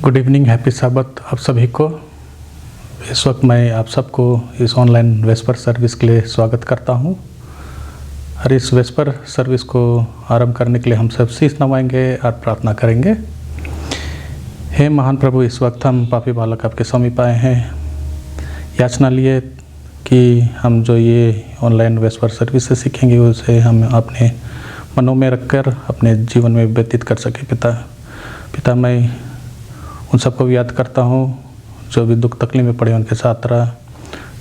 Good evening, happy साबत आप सभी को। इस वक्त मैं आप सबको इस ऑनलाइन वेस्पर सर्विस के लिए स्वागत करता हूं। और इस वेस्पर सर्विस को आरंभ करने के लिए हम सब शीश नवाएंगे और प्रार्थना करेंगे। हे महान प्रभु, इस वक्त हम पापी बालक आपके समीप आए हैं, याचना लिए कि हम जो ये ऑनलाइन वेस्पर सर्विस से सीखेंगे उसे हम अपने मनों में रखकर अपने जीवन में व्यतीत कर सके। पिता मैं उन सबको भी याद करता हूँ जो भी दुख तकलीफ में पड़े उनके साथ रहा,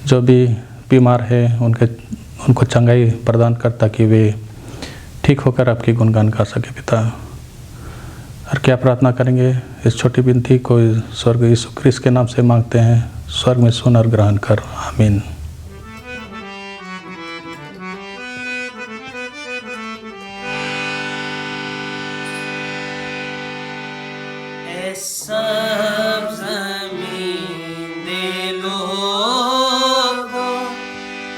जो भी बीमार है उनको चंगाई प्रदान कर ताकि वे ठीक होकर आपकी गुणगान गा सके। पिता, और क्या प्रार्थना करेंगे, इस छोटी विनती को स्वर्ग यीशु ख्रीस्त के नाम से मांगते हैं। स्वर्ग में सुन और ग्रहण कर, आमीन। सब ज़मीन दे लोगों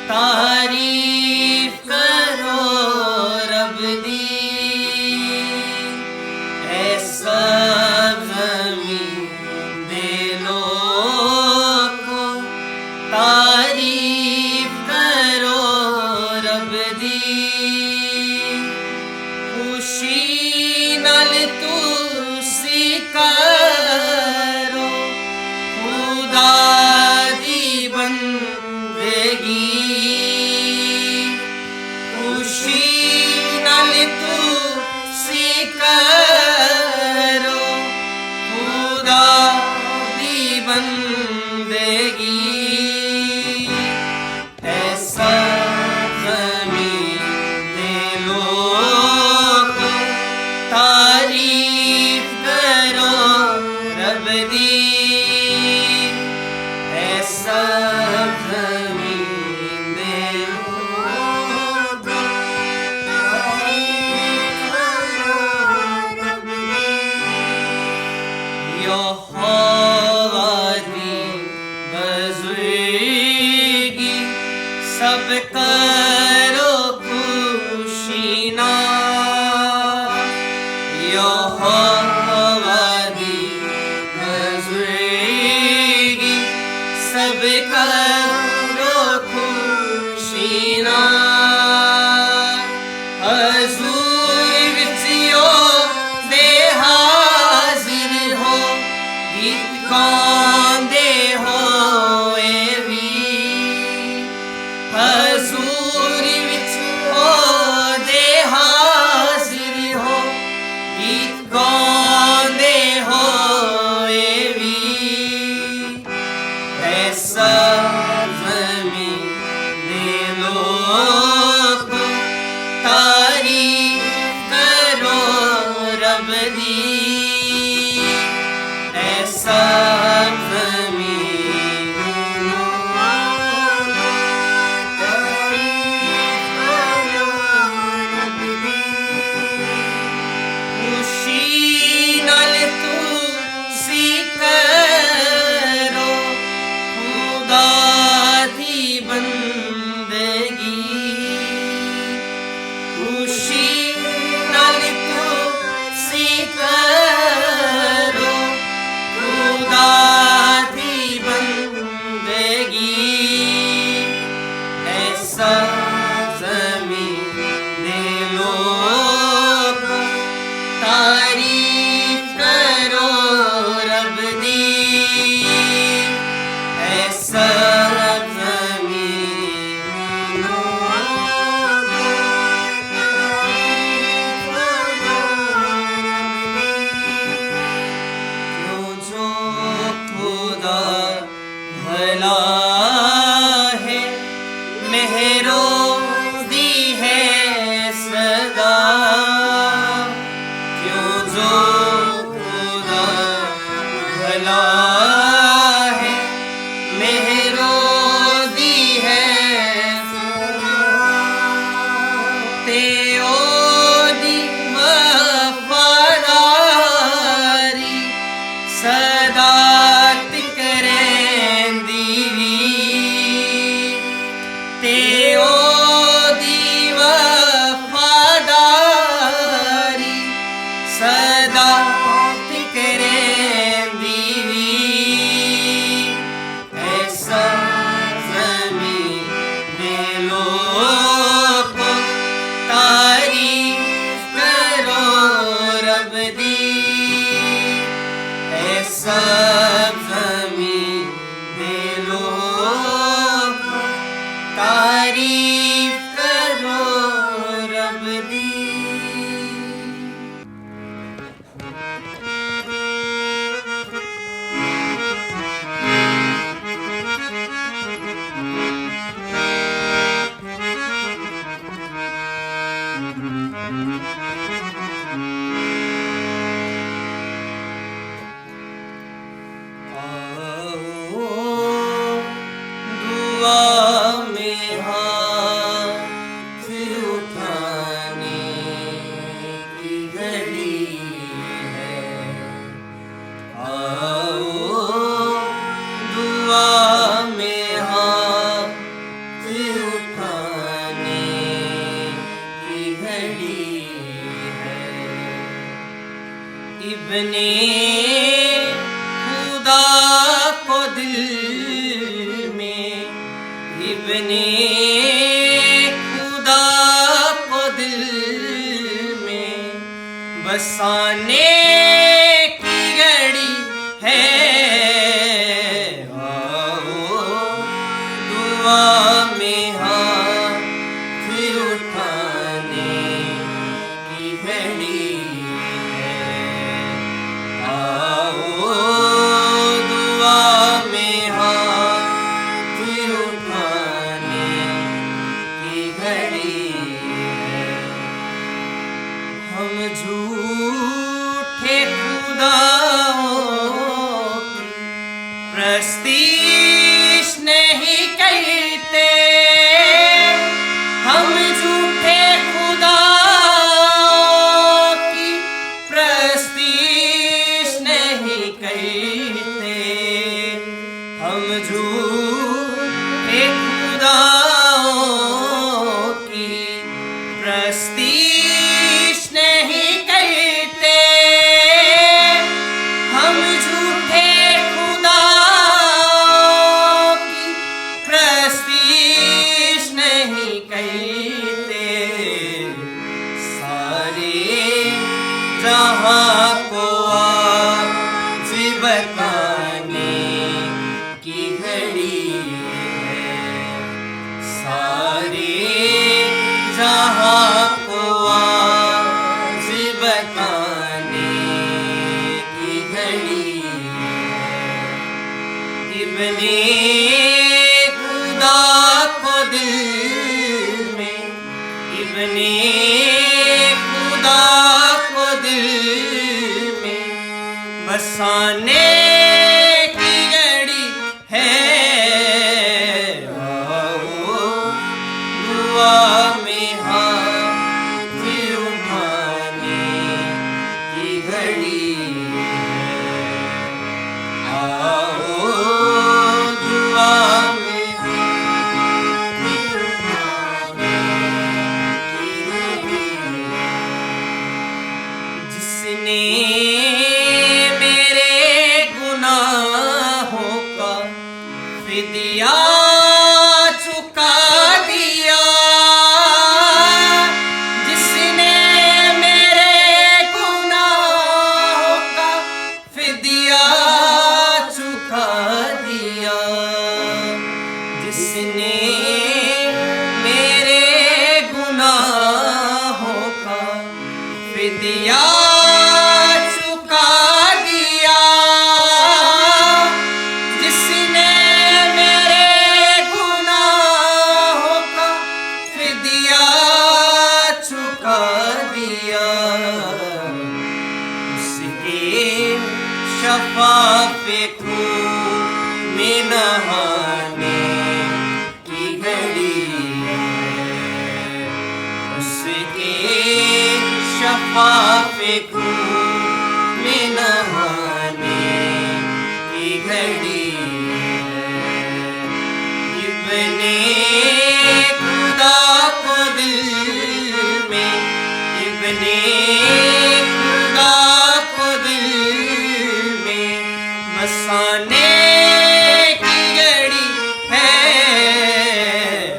तारीफ करो रब दी। सब ज़मीन दे लोगों तारीफ करो रब दी। खुशी नाल तुसी करो खुदा दी बंदगी। खुशी नाल तुसी करो खुदा दी बंदगी। ऐसा ज़मीन दे लोग तारीफ करो रब दी। ऐसा ज़मीन दे लोग तारीफ करो रब दी। यहोवा दी बुज़ुर्गी सब करो खुशी नाल। यहोवा दी बुज़ुर्गी सब करो खुशी नाल। हज़ूर विच दे हाज़िर हो गीत गांदे होए वी। हज़ूर विच दे हाज़िर हो गीत गांदे होए वी। ऐसा ज़मीन दे लोग तारीफ करो रब दी। ऐसा ज़मीन दे लोग तारीफ करो रब दी। खुशी नाल तुसी करो खुदा दी बंदगी। खुशी नाल तुसी करो खुदा दी बंदगी। ऐसा ज़मीन दे लोग तारीफ करो रब दी। ऐसा ज़मीन दे लोग तारीफ करो रब दी। क्यों जो खुदा भला है मेहरो दी है सदा। क्यों जो खुदा भला है मेहरो दी है सदा। ते ओदी वफादारी सदा तिकर रहिंदी वी। ते ओदी वफादारी सदा तिकर रहिंदी सब ज़मीं दे लोग तारीफ करो रब दी। इब्ने खुदा को दिल में, इब्ने खुदा को दिल में बसाने की घड़ी है। आओ दुआ में हाथ उठाने की घड़ी झूठे खुदाओं की प्रस्तीश नहीं करते, हम झूठे खुदाओं की प्रस्तीश नहीं करते, हम झूठे खुदाओं की प्रस्तीश नहीं करते, हम झूठे खुदाओं की प्रस्तीश नहीं करते। सारे जहां को आज बताने की घड़ी है, सारे जहां को आज बताने की घड़ी है। इब्ने खुदा को दिल में, इब्ने खुदा को दिल में बसाने की घड़ी है। आओ दुआ में हाथ उठाने की घड़ी है। आओ दुआ में हाथ उठाने की घड़ी है। जिसने मेरे गुनाहों का फिदिया चुका दिया, जिसने मेरे गुनाहों का फिदिया चुका दिया, जिसने मेरे गुनाहों का फिदिया चुका दिया, जिसने मेरे गुनाहों का फिदिया चुका दिया, उसके शफ़ाफ़े खून में नहाने की घड़ी है, उसके शफ़ाफ़े खून में नहाने की घड़ी है। इब्ने खुदा को दिल में, इब्ने खुदा को दिल में बसाने की घड़ी है।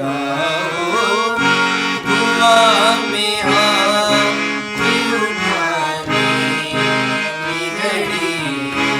आओ दुआ में हाथ उठाने की घड़ी है।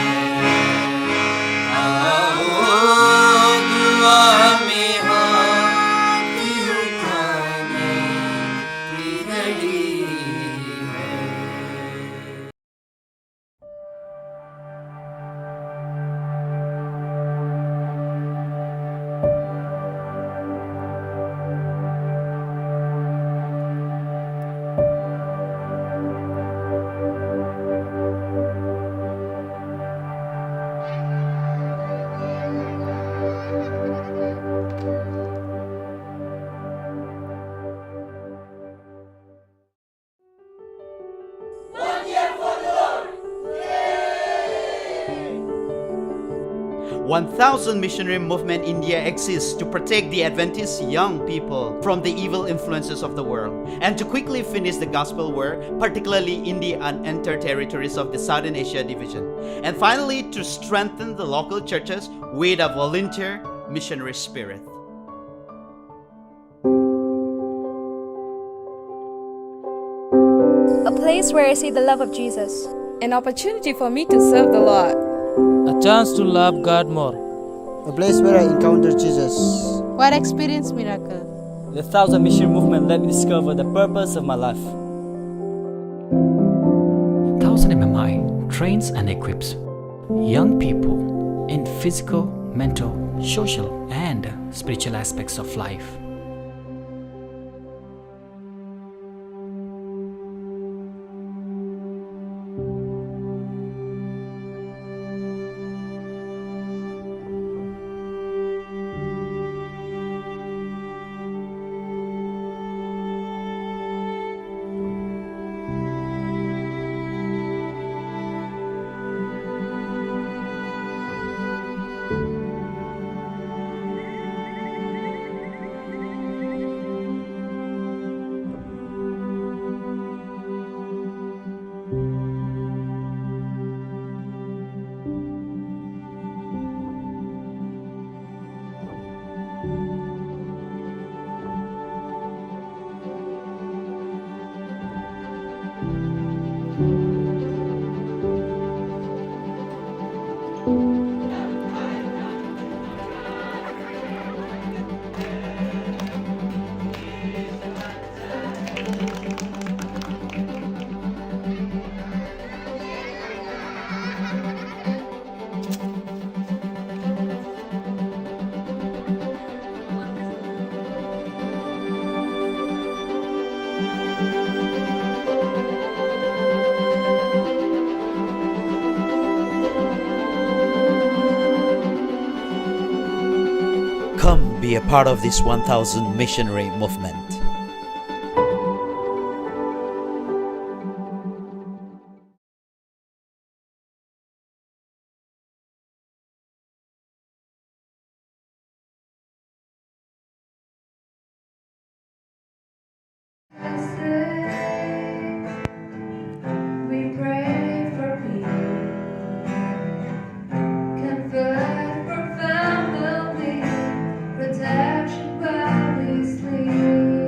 1000 Missionary Movement India exists to protect the Adventist young people from the evil influences of the world and to quickly finish the gospel work, particularly in the unentered territories of the Southern Asia division. And finally, to strengthen the local churches with a volunteer missionary spirit. A place where I see the love of Jesus. An opportunity for me to serve the Lord. A chance to love God more. A place where I encounter Jesus. Where I experience miracle. The 1000 Mission Movement let me discover the purpose of my life. 1000 MMI trains and equips young people in physical, mental, social, and spiritual aspects of life. Come be a part of this 1000 missionary movement. We pray for peace, convert for family, protection while we sleep.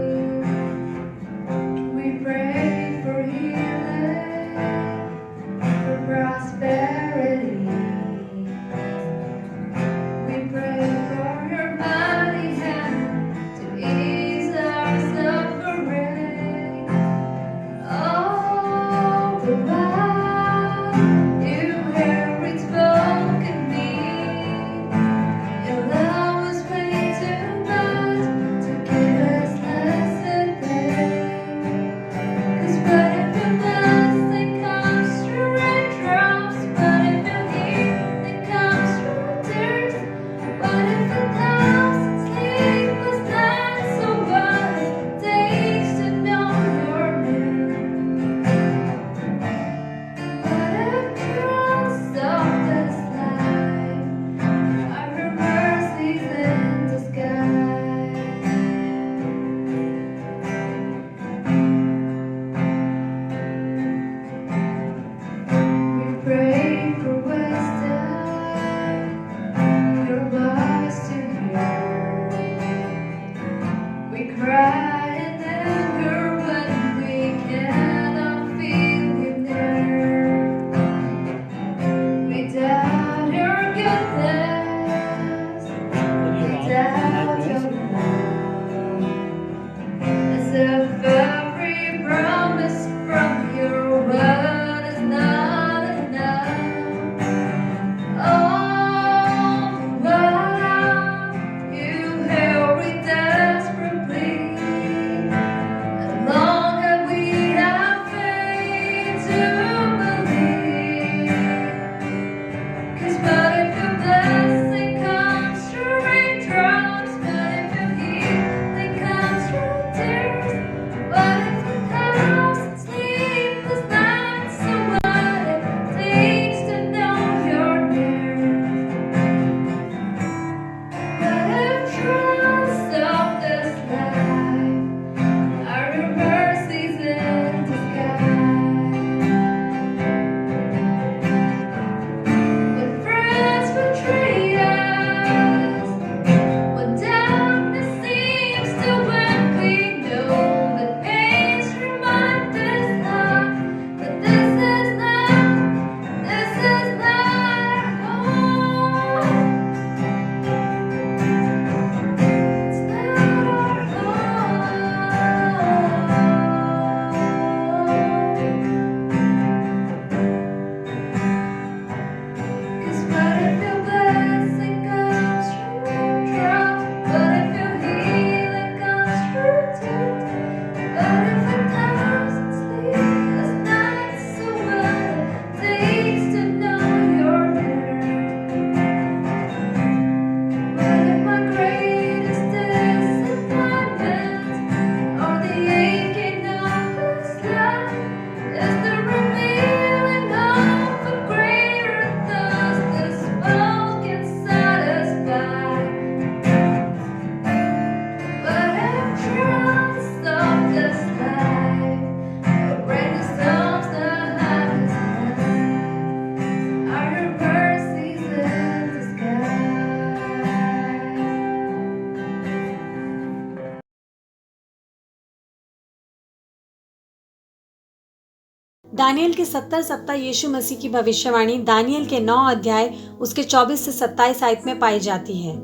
Daniel के 70 सप्ताह यीशु मसीह की भविष्यवाणी Daniel के 9 अध्याय उसके 24 से 27 आयत में पाई जाती है।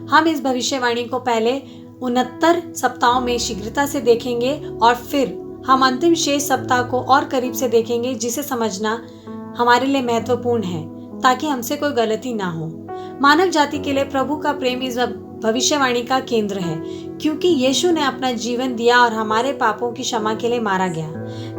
हम इस भविष्यवाणी को पहले 69 सप्ताहों में शीघ्रता से देखेंगे और फिर हम अंतिम शेष सप्ताह को और करीब से देखेंगे, जिसे समझना हमारे लिए महत्वपूर्ण है ताकि हमसे कोई गलती ना हो। मानव जाति के लिए प्रभु का प्रेम इस भविष्यवाणी का केंद्र है, क्योंकि यीशु ने अपना जीवन दिया और हमारे पापों की क्षमा के लिए मारा गया।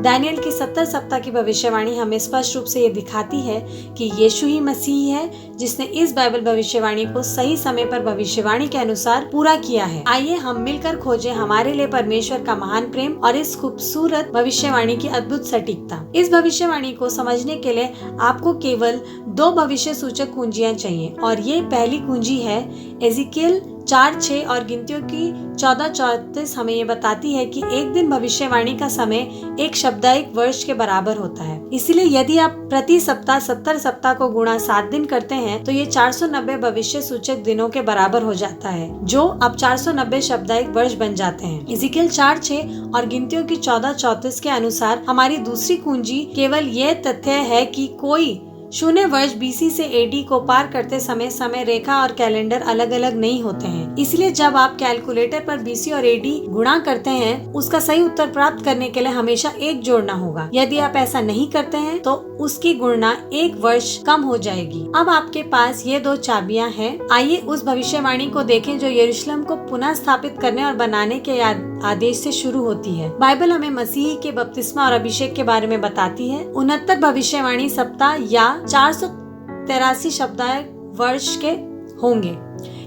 दानियल की 70 सप्ताह की भविष्यवाणी हमें स्पष्ट रूप से ये दिखाती है कि यीशु ही मसीह है जिसने इस बाइबल भविष्यवाणी को सही समय पर भविष्यवाणी के अनुसार पूरा किया है। आइए हम मिलकर खोजें हमारे लिए परमेश्वर का महान प्रेम और इस खूबसूरत भविष्यवाणी की अद्भुत सटीकता। इस भविष्यवाणी को समझने के लिए आपको केवल 2 भविष्य सूचक कुंजियां चाहिए, और ये पहली कुंजी है एजिकियल 4:6 और गिनतियों की 14:34 हमें ये बताती है कि एक दिन भविष्यवाणी का समय एक साप्ताहिक वर्ष के बराबर होता है। इसलिए यदि आप प्रति सप्ताह 70 सप्ताह को गुणा 7 दिन करते हैं तो ये 490 भविष्य सूचक दिनों के बराबर हो जाता है, जो अब 490 साप्ताहिक वर्ष बन जाते हैं। एजिकियल 4:6 और गिनतियों की 14:34 के अनुसार हमारी दूसरी कुंजी केवल ये तथ्य है कि कोई 0 वर्ष BC से AD को पार करते समय रेखा और कैलेंडर अलग अलग नहीं होते हैं। इसलिए जब आप कैलकुलेटर पर BC और AD गुणा करते हैं, उसका सही उत्तर प्राप्त करने के लिए हमेशा 1 जोड़ना होगा। यदि आप ऐसा नहीं करते हैं तो उसकी गणना 1 वर्ष कम हो जाएगी। अब आपके पास ये 2 चाबियां हैं। आइए उस भविष्यवाणी को देखें जो यरूशलेम को पुनः स्थापित करने और बनाने के आदेश से शुरू होती है। बाइबल हमें मसीह के बपतिस्मा और अभिषेक के बारे में बताती है। 69 भविष्यवाणी सप्ताह या 483 साप्ताहिक वर्ष के होंगे।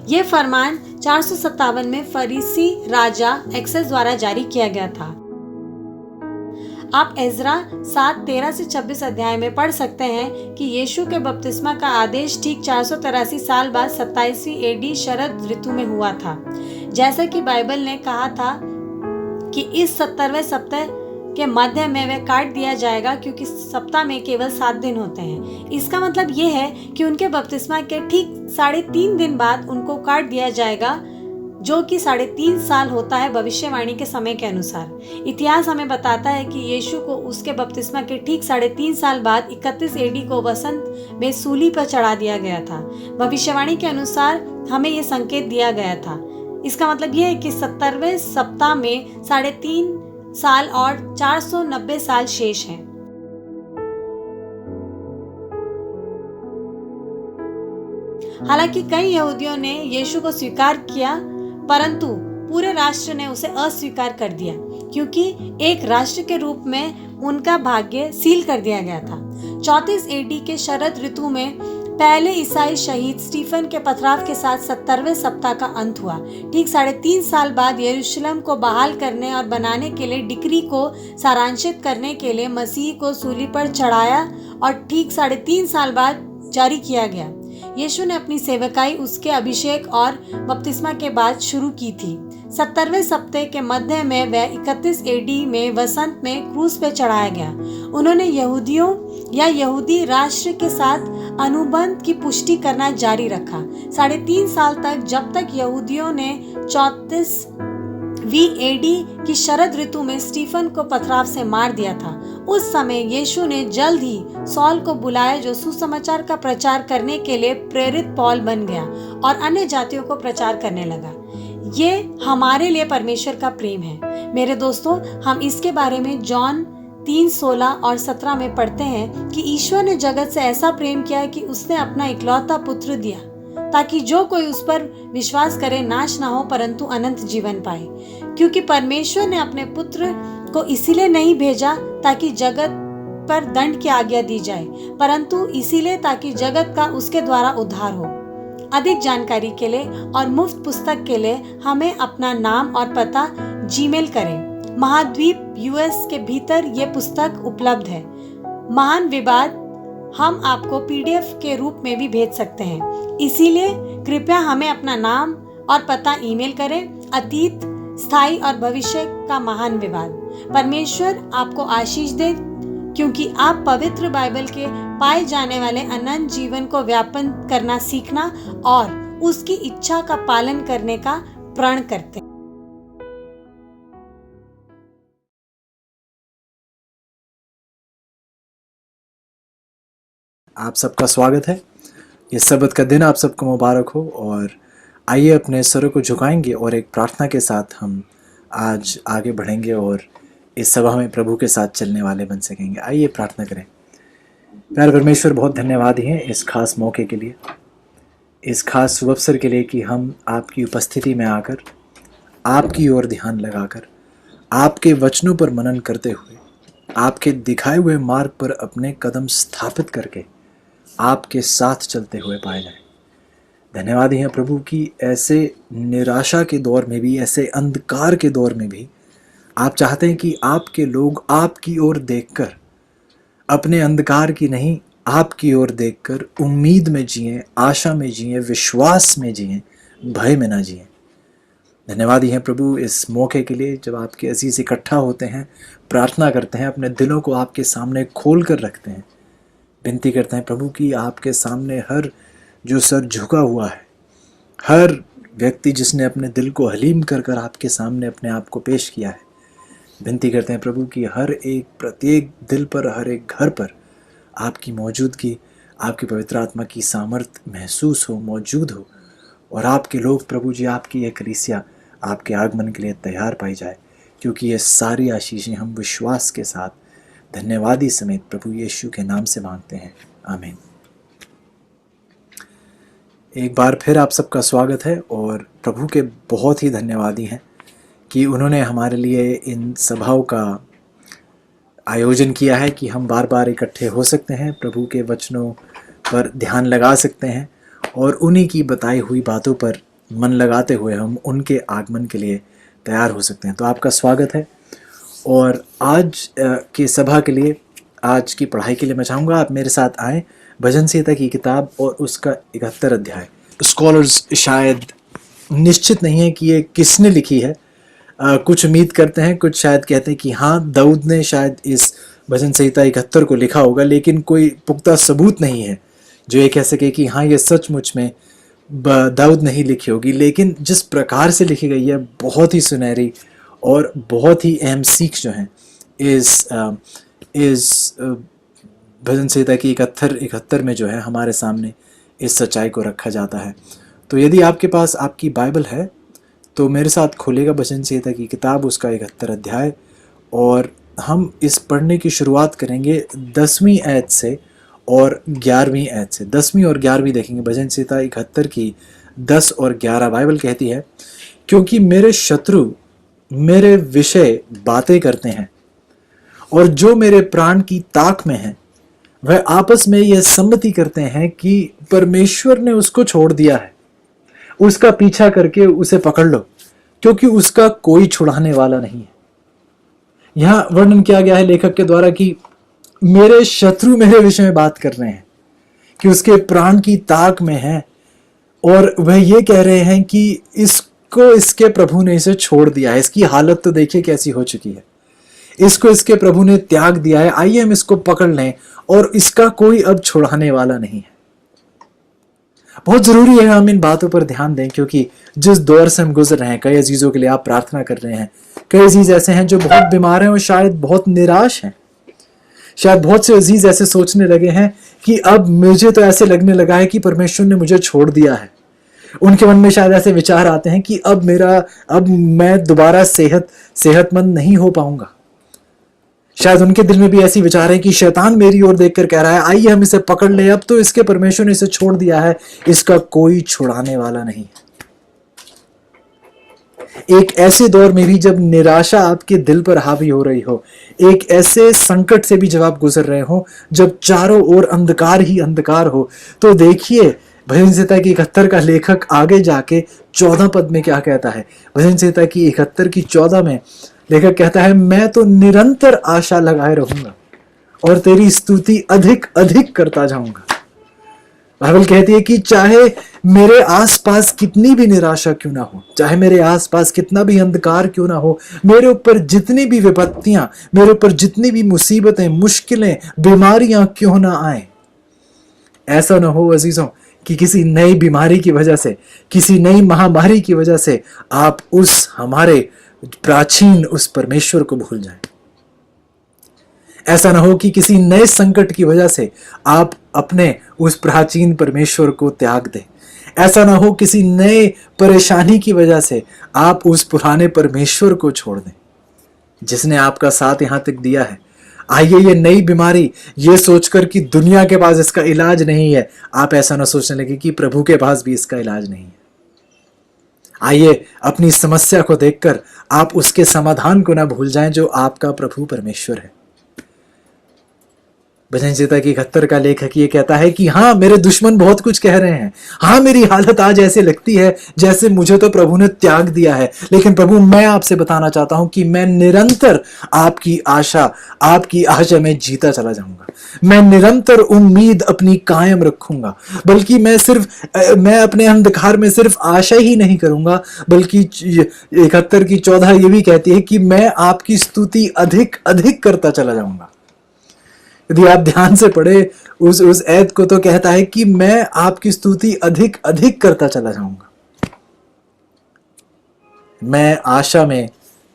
ये फरमान 457 में फरीसी राजा एक्सेस द्वारा जारी किया गया था। आप एजरा 7:13 से 26 अध्याय में पढ़ सकते हैं कि यीशु के बपतिस्मा का आदेश ठीक 483 साल बाद 27वीं AD शरद ऋतु में हुआ था। जैसा कि बाइबल ने कहा था कि इस 70वें सप्ताह के मध्य में वह काट दिया जाएगा, क्योंकि सप्ताह में केवल 7 दिन होते हैं। इसका मतलब ये है कि उनके बपतिस्मा के ठीक 3.5 दिन बाद उनको काट दिया जाएगा, जो कि 3.5 साल होता है भविष्यवाणी के समय के अनुसार। इतिहास हमें बताता है कि यीशु को उसके बपतिस्मा के ठीक 3.5 साल बाद 31 AD को वसंत में सूली पर चढ़ा दिया गया था। भविष्यवाणी के अनुसार हमें ये संकेत दिया गया था। इसका मतलब यह है कि 70वें सप्ताह में 3.5 साल और 490 साल शेष हैं। हालांकि कई यहूदियों ने यीशु को स्वीकार किया, परंतु पूरे राष्ट्र ने उसे अस्वीकार कर दिया, क्योंकि एक राष्ट्र के रूप में उनका भाग्य सील कर दिया गया था। 34 AD के शरद ऋतु में पहले ईसाई शहीद स्टीफन के पथराव के साथ 70वें सप्ताह का अंत हुआ। ठीक 3.5 साल बाद यरूशलेम को बहाल करने और बनाने के लिए डिक्री को सारांशित करने के लिए मसीह को सूली पर चढ़ाया और ठीक 3.5 साल बाद जारी किया गया। यीशु ने अपनी सेवकाई उसके अभिषेक और बपतिस्मा के बाद शुरू की थी। 70वें सप्ताह के मध्य में वह 31 AD में वसंत में क्रूस पे चढ़ाया गया। उन्होंने यहूदियों या यहूदी राष्ट्र के साथ अनुबंध की पुष्टि करना जारी रखा 3.5 साल तक, जब तक यहूदियों ने 34वीं AD की शरद ऋतु में स्टीफन को पथराव से मार दिया था। उस समय यीशु ने जल्द ही सॉल को बुलाया, जो सुसमाचार का प्रचार करने के लिए प्रेरित पौल बन गया और अन्य जातियों को प्रचार करने लगा। ये हमारे लिए परमेश्वर का प्रेम है। मेरे दोस्तों, हम इसके बारे में जॉन 3:16 और 17 में पढ़ते हैं कि ईश्वर ने जगत से ऐसा प्रेम किया कि उसने अपना इकलौता पुत्र दिया, ताकि जो कोई उस पर विश्वास करे नाश ना हो परंतु अनंत जीवन पाए। क्योंकि परमेश्वर ने अपने पुत्र को इसीलिए नहीं भेजा ताकि जगत पर दंड की आज्ञा दी जाए, परंतु इसीलिए ताकि जगत का उसके द्वारा उद्धार हो। अधिक जानकारी के लिए और मुफ्त पुस्तक के लिए हमें अपना नाम और पता जीमेल करें। महाद्वीप US के भीतर ये पुस्तक उपलब्ध है। महान विवाद हम आपको PDF के रूप में भी भेज सकते हैं। इसीलिए कृपया हमें अपना नाम और पता ईमेल करें। अतीत, स्थायी और भविष्य का महान विवाद। परमेश्वर आपको आशीष दे, क्योंकि आप पवित्र बाइबल के पाए जाने वाले अनंत जीवन को व्यापन करना सीखना और उसकी इच्छा का पालन करने का प्रण करते हैं। आप सबका स्वागत है। ये सबत का दिन आप सबको मुबारक हो। और आइए अपने सरों को झुकाएंगे और एक प्रार्थना के साथ हम आज आगे बढ़ेंगे और इस सभा में प्रभु के साथ चलने वाले बन सकेंगे। आइए प्रार्थना करें। प्यारे परमेश्वर, बहुत धन्यवाद हैं इस खास मौके के लिए, इस खास शुभ अवसर के लिए कि हम आपकी उपस्थिति में आकर आपकी ओर ध्यान लगाकर आपके वचनों पर मनन करते हुए आपके दिखाए हुए मार्ग पर अपने कदम स्थापित करके आपके साथ चलते हुए पाए जाए। धन्यवाद हैं प्रभु कि ऐसे निराशा के दौर में भी, ऐसे अंधकार के दौर में भी आप चाहते हैं कि आपके लोग आपकी ओर देखकर, अपने अंधकार की नहीं आपकी ओर देखकर उम्मीद में जिएं, आशा में जिएं, विश्वास में जिएं, भय में ना जिएं। धन्यवाद हैं प्रभु इस मौके के लिए जब आपके अजीज इकट्ठा होते हैं, प्रार्थना करते हैं, अपने दिलों को आपके सामने खोल कर रखते हैं। विनती करते हैं प्रभु कि आपके सामने हर जो सर झुका हुआ है, हर व्यक्ति जिसने अपने दिल को हलीम कर कर आपके सामने अपने आप को पेश किया है, विनती करते हैं प्रभु कि हर एक प्रत्येक दिल पर, हर एक घर पर आपकी मौजूदगी, आपकी पवित्र आत्मा की सामर्थ्य महसूस हो, मौजूद हो और आपके लोग प्रभु जी, आपकी एक कलीसिया आपके आगमन के लिए तैयार पाई जाए। क्योंकि ये सारी आशीषें हम विश्वास के साथ धन्यवादी समेत प्रभु यीशु के नाम से मांगते हैं, आमीन। एक बार फिर आप सबका स्वागत है और प्रभु के बहुत ही धन्यवादी हैं कि उन्होंने हमारे लिए इन सभाओं का आयोजन किया है कि हम बार बार इकट्ठे हो सकते हैं, प्रभु के वचनों पर ध्यान लगा सकते हैं और उन्हीं की बताई हुई बातों पर मन लगाते हुए हम उनके आगमन के लिए तैयार हो सकते हैं। तो आपका स्वागत है। और आज की सभा के लिए, आज की पढ़ाई के लिए मैं चाहूँगा आप मेरे साथ आएँ भजन संहिता की किताब और उसका 71 अध्याय। स्कॉलर्स शायद निश्चित नहीं है कि ये किसने लिखी है। कुछ उम्मीद करते हैं, कुछ शायद कहते हैं कि हाँ दाऊद ने शायद इस भजन संहिता 71 को लिखा होगा, लेकिन कोई पुख्ता सबूत नहीं है जो ये कह सके कि हाँ ये सचमुच में दाऊद नहीं लिखी होगी। लेकिन जिस प्रकार से लिखी गई है बहुत ही सुनहरी और बहुत ही अहम सीख जो है इस भजन संहिता की 71 में जो है हमारे सामने इस सच्चाई को रखा जाता है। तो यदि आपके पास आपकी बाइबल है तो मेरे साथ खोलेगा भजन संहिता की किताब, उसका 71 अध्याय, और हम इस पढ़ने की शुरुआत करेंगे 10वीं आयत से और 11वीं आयत से। 10वीं और 11वीं देखेंगे। भजन संहिता 71 की 10 और 11 बाइबल कहती है, क्योंकि मेरे शत्रु मेरे विषय बातें करते हैं और जो मेरे प्राण की ताक में हैं वह आपस में यह सम्मति करते हैं कि परमेश्वर ने उसको छोड़ दिया है, उसका पीछा करके उसे पकड़ लो, क्योंकि उसका कोई छुड़ाने वाला नहीं है। यहां वर्णन किया गया है लेखक के द्वारा कि मेरे शत्रु मेरे विषय में बात कर रहे हैं कि उसके प्राण की ताक में है और वह ये कह रहे हैं कि इसको इसके प्रभु ने इसे छोड़ दिया है। इसकी हालत तो देखिए कैसी हो चुकी है, इसको इसके प्रभु ने त्याग दिया है, आइए हम इसको पकड़ लें और इसका कोई अब छुड़ाने वाला नहीं है। बहुत जरूरी है हम इन बातों पर ध्यान दें, क्योंकि जिस दौर से हम गुजर रहे हैं, कई अजीजों के लिए आप प्रार्थना कर रहे हैं, कई अजीज ऐसे हैं जो बहुत बीमार हैं और शायद बहुत निराश हैं। शायद बहुत से अजीज ऐसे सोचने लगे हैं कि अब मुझे तो ऐसे लगने लगा है कि परमेश्वर ने मुझे छोड़ दिया है। उनके मन में शायद ऐसे विचार आते हैं कि अब मैं दोबारा सेहतमंद नहीं हो पाऊंगा। शायद उनके दिल में भी ऐसी विचार है कि शैतान मेरी ओर देखकर कह रहा है आइए हम इसे पकड़ ले, अब तो इसके परमेश्वर ने इसे छोड़ दिया है, इसका कोई छुड़ाने वाला नहीं है। एक ऐसे दौर में भी जब निराशा आपके दिल पर हावी हो रही हो, एक ऐसे संकट से भी जब आप गुजर रहे हो, जब चारों ओर अंधकार ही अंधकार हो, तो देखिए भजन संहिता की 71 का लेखक आगे जाके 14 पद में क्या कहता है। भजन संहिता की 71 की 14 में लेखक कहता है, मैं तो निरंतर आशा लगाए रहूंगा और तेरी स्तुति अधिक अधिक करता जाऊंगा। बाइबल कहती है कि चाहे मेरे आसपास कितनी भी निराशा क्यों ना हो, चाहे मेरे आसपास कितना भी अंधकार क्यों ना हो, मेरे ऊपर जितनी भी विपत्तियां, मेरे ऊपर जितनी भी मुसीबतें, मुश्किलें, बीमारियां क्यों ना आए, ऐसा ना हो अजीजों कि किसी नई बीमारी की वजह से, किसी नई महामारी की वजह से आप उस हमारे प्राचीन उस परमेश्वर को भूल जाएं। ऐसा ना हो कि किसी नए संकट की वजह से आप अपने उस प्राचीन परमेश्वर को त्याग दें। ऐसा ना हो किसी नए परेशानी की वजह से आप उस पुराने परमेश्वर को छोड़ दें जिसने आपका साथ यहां तक दिया है। आइए ये नई बीमारी ये सोचकर कि दुनिया के पास इसका इलाज नहीं है, आप ऐसा ना सोचने लगे कि प्रभु के पास भी इसका इलाज नहीं है। आइए अपनी समस्या को देखकर आप उसके समाधान को ना भूल जाएं जो आपका प्रभु परमेश्वर है। भजन संहिता की 71 का लेखक ये कहता है कि हाँ, मेरे दुश्मन बहुत कुछ कह रहे हैं, हाँ मेरी हालत आज ऐसे लगती है जैसे मुझे तो प्रभु ने त्याग दिया है, लेकिन प्रभु मैं आपसे बताना चाहता हूं कि मैं निरंतर आपकी आशा में जीता चला जाऊंगा। मैं निरंतर उम्मीद अपनी कायम रखूंगा, बल्कि मैं अपने अंधकार में सिर्फ आशा ही नहीं करूंगा, बल्कि 71 की 14 ये भी कहती है कि मैं आपकी स्तुति अधिक अधिक करता चला जाऊंगा। यदि आप ध्यान से पढ़े उस ऐत को तो कहता है कि मैं आपकी स्तुति अधिक अधिक करता चला जाऊंगा। मैं आशा में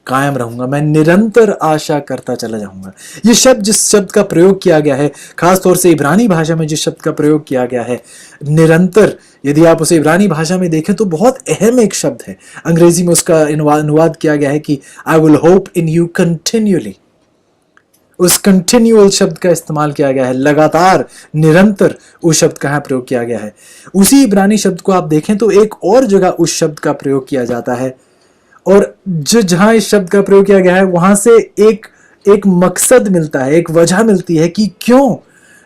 कायम रहूंगा, मैं निरंतर आशा करता चला जाऊंगा। ये शब्द जिस शब्द का प्रयोग किया गया है, खासतौर से इब्रानी भाषा में जिस शब्द का प्रयोग किया गया है निरंतर, यदि आप उसे इब्रानी भाषा में देखें तो बहुत अहम एक शब्द है। अंग्रेजी में उसका अनुवाद किया गया है कि I will hope in you continually. उस कंटिन्यूअल शब्द का इस्तेमाल किया गया है, लगातार निरंतर उस शब्द का प्रयोग किया गया है। उसी इब्रानी शब्द को आप देखें तो एक और जगह उस शब्द का प्रयोग किया जाता है, और जहां इस शब्द का प्रयोग किया गया है वहां से एक मकसद मिलता है, एक वजह मिलती है कि क्यों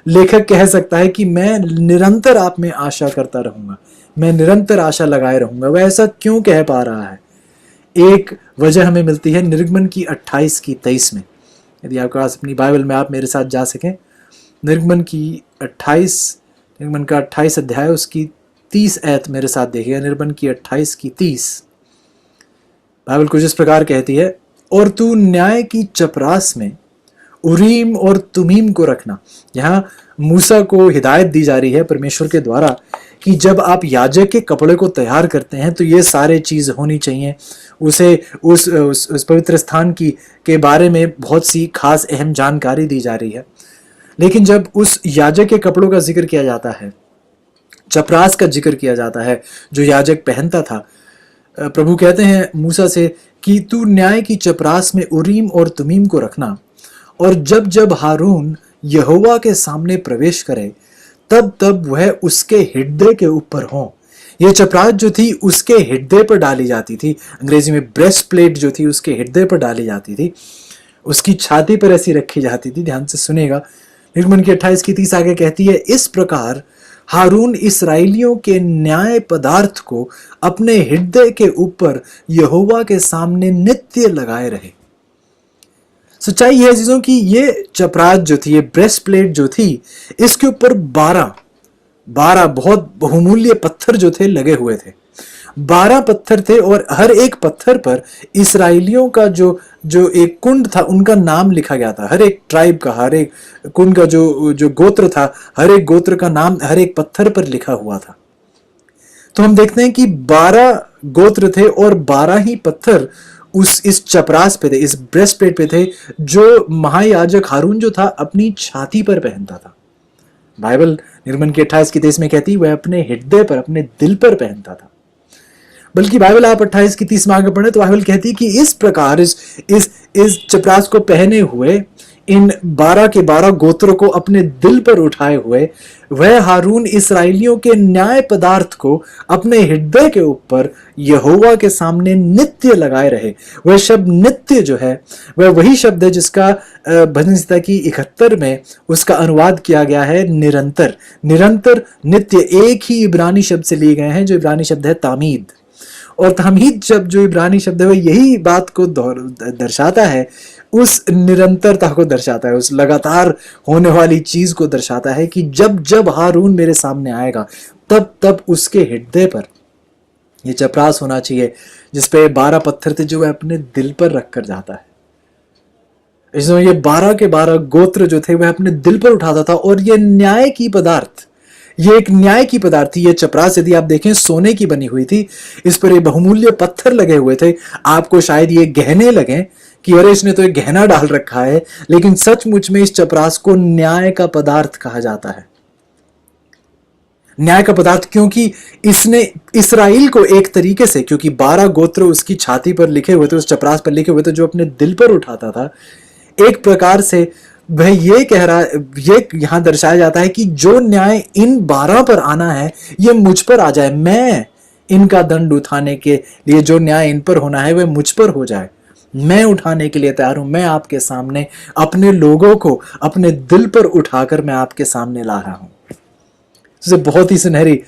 लेखक कह सकता है कि मैं निरंतर आप में आशा करता रहूंगा, मैं निरंतर आशा लगाए रहूंगा। वह ऐसा क्यों कह पा रहा है? एक वजह हमें मिलती है निर्गमन की 28 की 23 में। यदि आपके पास अपनी बाइबल में आप मेरे साथ जा सकें, निर्गमन का 28 अध्याय उसकी 30 ऐत मेरे साथ देखिएगा। निर्गमन की 28 की 30 बाइबल कुछ इस प्रकार कहती है, और तू न्याय की चपरास में उरीम और तुमीम को रखना। यहाँ मूसा को हिदायत दी जा रही है परमेश्वर के द्वारा कि जब आप याजक के कपड़े को तैयार करते हैं तो ये सारे चीज होनी चाहिए। उसे उस पवित्र स्थान के बारे में बहुत सी खास अहम जानकारी दी जा रही है। लेकिन जब उस याजक के कपड़ों का जिक्र किया जाता है, चपरास का जिक्र किया जाता है जो याजक पहनता था, प्रभु कहते हैं मूसा से कि तू न्याय की चपरास में उरीम और तुमीम को रखना, और जब जब हारून यहोवा के सामने प्रवेश करे तब तब वह उसके हृदय के ऊपर हो। यह चपरास जो थी उसके हृदय पर डाली जाती थी। अंग्रेजी में ब्रेस्ट प्लेट जो थी उसके हृदय पर डाली जाती थी, उसकी छाती पर ऐसी रखी जाती थी। ध्यान से सुनेगा, निर्गमन की 28 की 30 आगे कहती है, इस प्रकार हारून इस्राएलियों के न्याय पदार्थ को अपने हृदय के ऊपर यहोवा के सामने नित्य लगाए रहे। सच्चाई है चीजों की, ये चपरास जो थी, ये ब्रेस्ट प्लेट जो थी, इसके ऊपर 12 बहुत बहुमूल्य पत्थर जो थे लगे हुए थे। 12 पत्थर थे और हर एक पत्थर पर इस्राएलियों का जो एक कुंड था उनका नाम लिखा गया था। हर एक ट्राइब का, हर एक कुंड का जो गोत्र था, हर एक गोत्र का नाम हर एक पत्थर पर लिखा हुआ था। तो हम देखते हैं कि 12 गोत्र थे और 12 ही पत्थर इस चपरास पे थे, इस ब्रेस्ट प्लेट पे थे, जो महायाजक हारून जो था अपनी छाती पर पहनता था। बाइबल निर्गमन की 28 की 23 में कहती वह अपने हृदय पर, अपने दिल पर पहनता था। बल्कि बाइबल आप 28 की 30 में आगे पढ़े तो बाइबल कहती कि इस प्रकार इस चपरास को पहने हुए इन 12 के 12 गोत्रों को अपने दिल पर उठाए हुए वह हारून इस्राएलियों के न्याय पदार्थ को अपने हृदय के ऊपर यहोवा के सामने नित्य लगाए रहे। वह शब्द नित्य जो है वह वही शब्द है जिसका भजन संहिता की 71 में उसका अनुवाद किया गया है निरंतर। निरंतर, नित्य एक ही इब्रानी शब्द से लिए गए हैं जो इब्रानी शब्द है तामीद। और तामीद शब्द जो इब्रानी शब्द है वह यही बात को दर्शाता है, उस निरंतरता को दर्शाता है, उस लगातार होने वाली चीज को दर्शाता है कि जब जब हारून मेरे सामने आएगा तब तब उसके हृदय पर यह चपरास होना चाहिए जिसपे 12 पत्थर थे जो वह अपने दिल पर रख कर जाता है। इसमें ये 12 के 12 गोत्र जो थे वह अपने दिल पर उठाता था। और ये न्याय की पदार्थ, ये एक न्याय की पदार्थ थी। ये चपरास यदि आप देखें सोने की बनी हुई थी, इस पर ये बहुमूल्य पत्थर लगे हुए थे। आपको शायद ये गहने लगे कि अरे इसने तो एक गहना डाल रखा है, लेकिन सचमुच में इस चपरास को न्याय का पदार्थ कहा जाता है। न्याय का पदार्थ क्योंकि इसने इस्राएल को एक तरीके से, क्योंकि 12 गोत्र उसकी छाती पर लिखे हुए थे, उस चपरास पर लिखे हुए थे, जो अपने दिल पर उठाता था, एक प्रकार से वह ये कह रहा, ये यहां दर्शाया जाता है कि जो न्याय इन 12 पर आना है ये मुझ पर आ जाए, मैं इनका दंड उठाने के लिए जो न्याय इन पर होना है वह मुझ पर हो जाए, मैं उठाने के लिए तैयार हूं। मैं आपके सामने अपने लोगों को अपने दिल पर उठाकर मैं आपके सामने ला रहा हूं। तो बहुत ही सुनहरी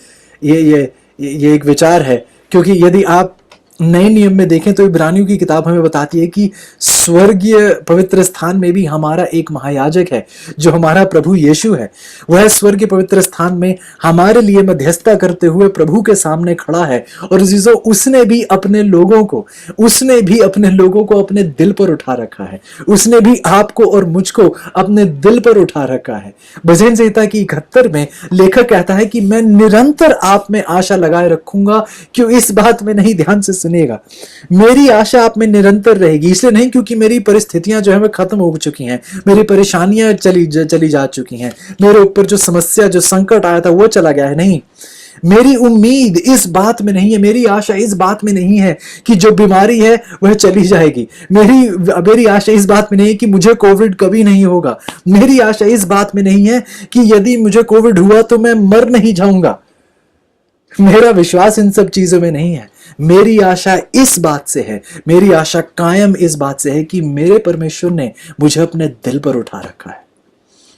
ये एक विचार है, क्योंकि यदि आप नए नियम में देखें तो इब्रानियों की किताब हमें बताती है कि स्वर्गीय पवित्र स्थान में भी हमारा एक महायाजक है जो हमारा प्रभु यीशु है। वह स्वर्गीय पवित्र स्थान में हमारे लिए मध्यस्थता करते हुए प्रभु के सामने खड़ा है, और जीजो उसने भी अपने लोगों को अपने दिल पर उठा रखा है। उसने भी आपको और मुझको अपने दिल पर उठा रखा है। भजन संहिता की 71 में लेखक कहता है कि मैं निरंतर आप में आशा लगाए रखूंगा, क्यों इस बात में नहीं, ध्यान से सुनिएगा, मेरी आशा आप में निरंतर रहेगी। इसलिए नहीं क्योंकि मेरी परिस्थितियां जो है वह खत्म हो चुकी हैं, मेरी परेशानियां चली जा चुकी हैं, मेरे ऊपर जो समस्या, जो संकट आया था वो चला गया है। नहीं, मेरी उम्मीद इस बात में नहीं है, मेरी आशा इस बात में नहीं है कि जो बीमारी है वह चली जाएगी। मेरी आशा इस बात में नहीं है कि मुझे कोविड कभी नहीं होगा। मेरी आशा इस बात में नहीं है कि यदि मुझे कोविड हुआ तो मैं मर नहीं जाऊंगा। मेरा विश्वास इन सब चीजों में नहीं है। मेरी आशा इस बात से है, मेरी आशा कायम इस बात से है कि मेरे परमेश्वर ने मुझे अपने दिल पर उठा रखा है,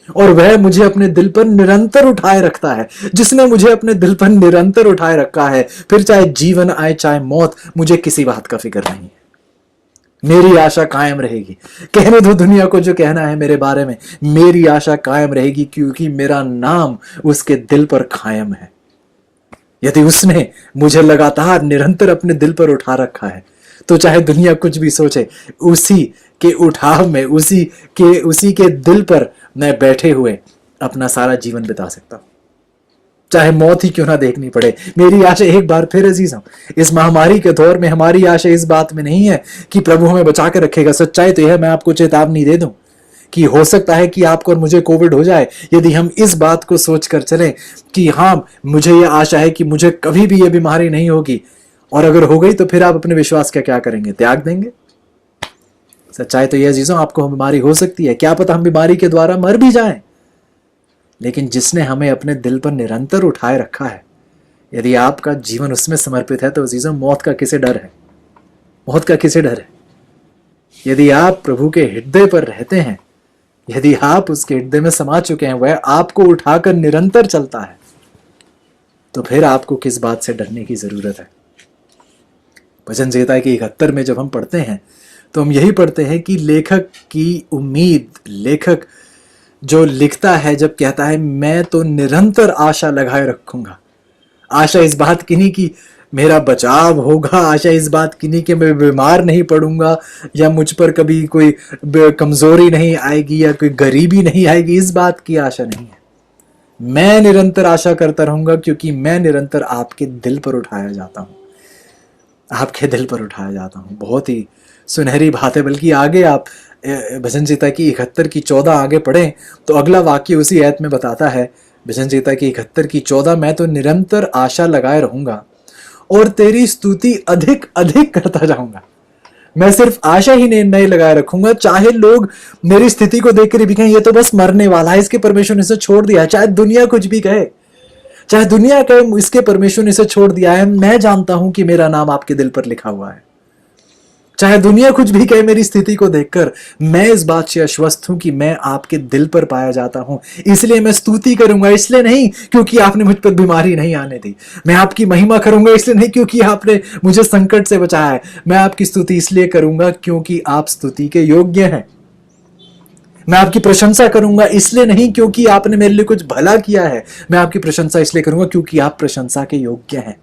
और वह मुझे अपने दिल पर निरंतर उठाए रखता है। जिसने मुझे अपने दिल पर निरंतर उठाए रखा है, फिर चाहे जीवन आए चाहे मौत, मुझे किसी बात का फिक्र नहीं है। मेरी आशा कायम रहेगी। कहने दो दुनिया को जो कहना है मेरे बारे में, मेरी आशा कायम रहेगी, क्योंकि मेरा नाम उसके दिल पर कायम है। यदि उसने मुझे लगातार निरंतर अपने दिल पर उठा रखा है, तो चाहे दुनिया कुछ भी सोचे, उसी के उठाव में, उसी के दिल पर मैं बैठे हुए अपना सारा जीवन बिता सकता हूं, चाहे मौत ही क्यों ना देखनी पड़े। मेरी आशा एक बार फिर अजीजों, इस महामारी के दौर में हमारी आशा इस बात में नहीं है कि प्रभु हमें बचा कर रखेगा। सच्चाई तो यह, मैं आपको चेतावनी दे दूं कि हो सकता है कि आपको और मुझे कोविड हो जाए। यदि हम इस बात को सोचकर चलें कि हाँ, मुझे यह आशा है कि मुझे कभी भी यह बीमारी नहीं होगी, और अगर हो गई तो फिर आप अपने विश्वास का क्या करेंगे? त्याग देंगे। सच्चाई तो यह अजीजों, आपको बीमारी हो सकती है, क्या पता हम बीमारी के द्वारा मर भी जाएं, लेकिन जिसने हमें अपने दिल पर निरंतर उठाए रखा है, यदि आपका जीवन उसमें समर्पित है, तो अजीजों मौत का किसे डर है? मौत का किसे डर है? यदि आप प्रभु के हृदय पर रहते हैं, यदि आप उसके हृदय में समा चुके हैं, वह आपको उठाकर निरंतर चलता है, तो फिर आपको किस बात से डरने की जरूरत है? भजन संहिता की 71 में जब हम पढ़ते हैं तो हम यही पढ़ते हैं कि लेखक की उम्मीद, लेखक जो लिखता है जब कहता है मैं तो निरंतर आशा लगाए रखूंगा, आशा इस बात की नहीं कि मेरा बचाव होगा, आशा इस बात की नहीं कि मैं बीमार नहीं पड़ूंगा, या मुझ पर कभी कोई कमजोरी नहीं आएगी, या कोई गरीबी नहीं आएगी, इस बात की आशा नहीं है। मैं निरंतर आशा करता रहूंगा, क्योंकि मैं निरंतर आपके दिल पर उठाया जाता हूं, आपके दिल पर उठाया जाता हूं। बहुत ही सुनहरी बात है। बल्कि आगे आप भजन संहिता की 71 की 14 आगे पढ़ें तो अगला वाक्य उसी आयत में बताता है, भजन संहिता की 71 की 14, मैं तो निरंतर आशा लगाए रहूंगा और तेरी स्तुति अधिक अधिक करता जाऊंगा। मैं सिर्फ आशा ही नहीं लगाए रखूंगा, चाहे लोग मेरी स्थिति को देखकर भी कहें ये तो बस मरने वाला है, इसके परमेश्वर ने इसे छोड़ दिया, चाहे दुनिया कुछ भी कहे, चाहे दुनिया कहे इसके परमेश्वर ने इसे छोड़ दिया है, मैं जानता हूं कि मेरा नाम आपके दिल पर लिखा हुआ है। चाहे दुनिया कुछ भी कहे मेरी स्थिति को देखकर, मैं इस बात से आश्वस्त हूं कि मैं आपके दिल पर पाया जाता हूं। इसलिए मैं स्तुति करूंगा, इसलिए नहीं क्योंकि आपने मुझ पर बीमारी नहीं आने दी। मैं आपकी महिमा करूंगा इसलिए नहीं क्योंकि आपने मुझे संकट से बचाया है। मैं आपकी स्तुति इसलिए करूंगा क्योंकि आप स्तुति के योग्य हैं। मैं आपकी प्रशंसा करूंगा इसलिए नहीं क्योंकि आपने मेरे लिए कुछ भला किया है। मैं आपकी प्रशंसा इसलिए करूंगा क्योंकि आप प्रशंसा के योग्य हैं।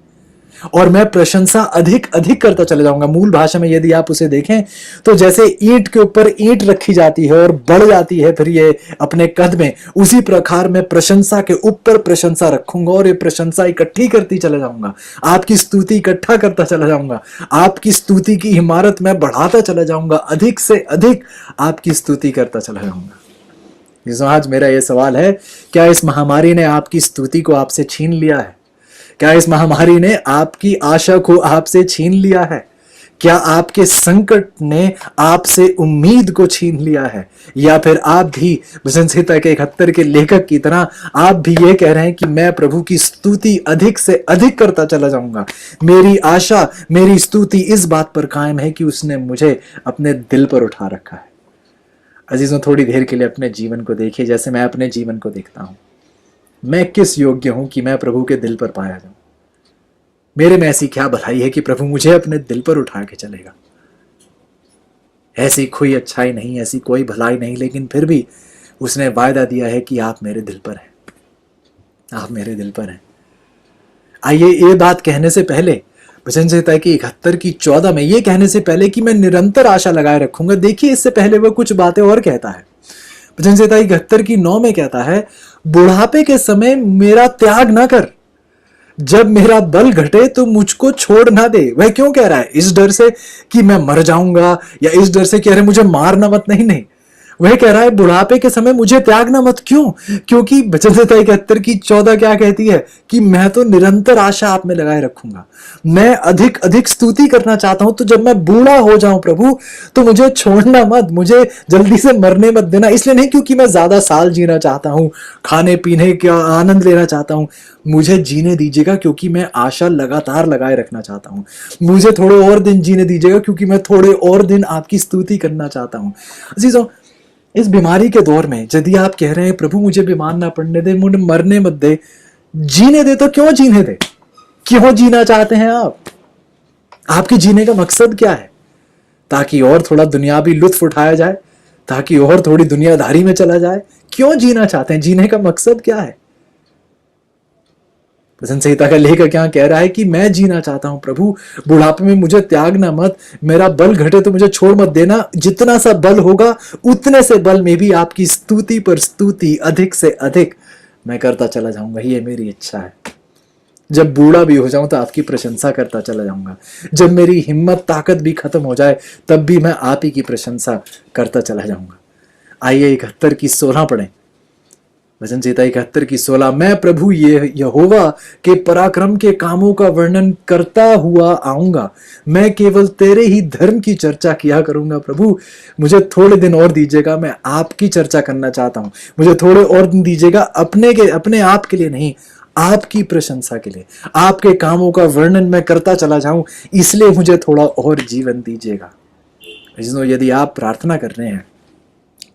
और मैं प्रशंसा अधिक अधिक करता चला जाऊंगा। मूल भाषा में यदि आप उसे देखें तो जैसे ईंट के ऊपर ईंट रखी जाती है और बढ़ जाती है फिर ये अपने कद में, उसी प्रकार मैं प्रशंसा के ऊपर प्रशंसा रखूंगा और ये प्रशंसा इकट्ठी करती चला जाऊंगा, आपकी स्तुति इकट्ठा करता चला जाऊंगा, आपकी स्तुति की इमारत में बढ़ाता चला जाऊंगा, अधिक से अधिक आपकी स्तुति करता चला जाऊंगा। आज मेरा यह सवाल है, क्या इस महामारी ने आपकी स्तुति को आपसे छीन लिया है? क्या इस महामारी ने आपकी आशा को आपसे छीन लिया है? क्या आपके संकट ने आपसे उम्मीद को छीन लिया है? या फिर आप भी भजन संहिता के 71 के लेखक की तरह आप भी ये कह रहे हैं कि मैं प्रभु की स्तुति अधिक से अधिक करता चला जाऊंगा, मेरी आशा, मेरी स्तुति इस बात पर कायम है कि उसने मुझे अपने दिल पर उठा रखा है। अजीजों, थोड़ी देर के लिए अपने जीवन को देखिए जैसे मैं अपने जीवन को देखता हूं। मैं किस योग्य हूं कि मैं प्रभु के दिल पर पाया जाऊं? मेरे में ऐसी क्या भलाई है कि प्रभु मुझे अपने दिल पर उठा के चलेगा? ऐसी कोई अच्छाई नहीं, ऐसी कोई भलाई नहीं, लेकिन फिर भी उसने वायदा दिया है कि आप मेरे दिल पर हैं, आप मेरे दिल पर हैं। आइए ये बात कहने से पहले भजन संहिता की 71 की 14 में ये कहने से पहले कि मैं निरंतर आशा लगाए रखूंगा, देखिए इससे पहले वो कुछ बातें और कहता है। भजन संहिता 71 की 9 में कहता है, बुढ़ापे के समय मेरा त्याग ना कर, जब मेरा बल घटे तो मुझको छोड़ ना दे। वह क्यों कह रहा है? इस डर से कि मैं मर जाऊंगा या इस डर से कह रहे मुझे मारना मत, नहीं, वह कह रहा है बुढ़ापे के समय मुझे त्यागना मत। क्यों? क्योंकि भजन संहिता 71 की 14 क्या कहती है कि मैं तो निरंतर आशा आप में लगाए रखूंगा, मैं अधिक अधिक स्तुति करना चाहता हूं, तो जब मैं बूढ़ा हो जाऊं प्रभु तो मुझे छोड़ना मत, मुझे जल्दी से मरने मत देना। इसलिए नहीं क्योंकि मैं ज्यादा साल जीना चाहता हूं, खाने पीने का आनंद लेना चाहता हूं, मुझे जीने दीजिएगा क्योंकि मैं आशा लगातार लगाए रखना चाहता हूं। मुझे थोड़े और दिन जीने दीजिएगा क्योंकि मैं थोड़े और दिन आपकी स्तुति करना चाहता हूं। अजीजों, इस बीमारी के दौर में यदि आप कह रहे हैं प्रभु मुझे बीमार ना पड़ने दे, मुझे मरने मत दे, जीने दे, तो क्यों जीने दे? क्यों जीना चाहते हैं आप? आपके जीने का मकसद क्या है? ताकि और थोड़ा दुनियावी लुत्फ उठाया जाए, ताकि और थोड़ी दुनियादारी में चला जाए? क्यों जीना चाहते हैं? जीने का मकसद क्या है? भजन संहिता का लेखक क्या कह रहा है कि मैं जीना चाहता हूं प्रभु, बुढ़ापे में मुझे त्यागना मत, मेरा बल घटे तो मुझे छोड़ मत देना, जितना सा बल होगा उतने से बल में भी आपकी स्तुति पर स्तुति अधिक से अधिक मैं करता चला जाऊंगा। ये मेरी इच्छा है। जब बूढ़ा भी हो जाऊं तो आपकी प्रशंसा करता चला जाऊंगा, जब मेरी हिम्मत ताकत भी खत्म हो जाए तब भी मैं आप ही की प्रशंसा करता चला जाऊंगा। आइए 71 की 16 पढ़ें। भजन संहिता 71 की 16, मैं प्रभु ये यहोवा के पराक्रम के कामों का वर्णन करता हुआ आऊंगा, मैं केवल तेरे ही धर्म की चर्चा किया करूंगा। प्रभु मुझे थोड़े दिन और दीजिएगा, मैं आपकी चर्चा करना चाहता हूं। मुझे थोड़े और दिन दीजिएगा, अपने आप के लिए नहीं, आपकी प्रशंसा के लिए, आपके कामों का वर्णन मैं करता चला जाऊं, इसलिए मुझे थोड़ा और जीवन दीजिएगा। यदि आप प्रार्थना कर रहे हैं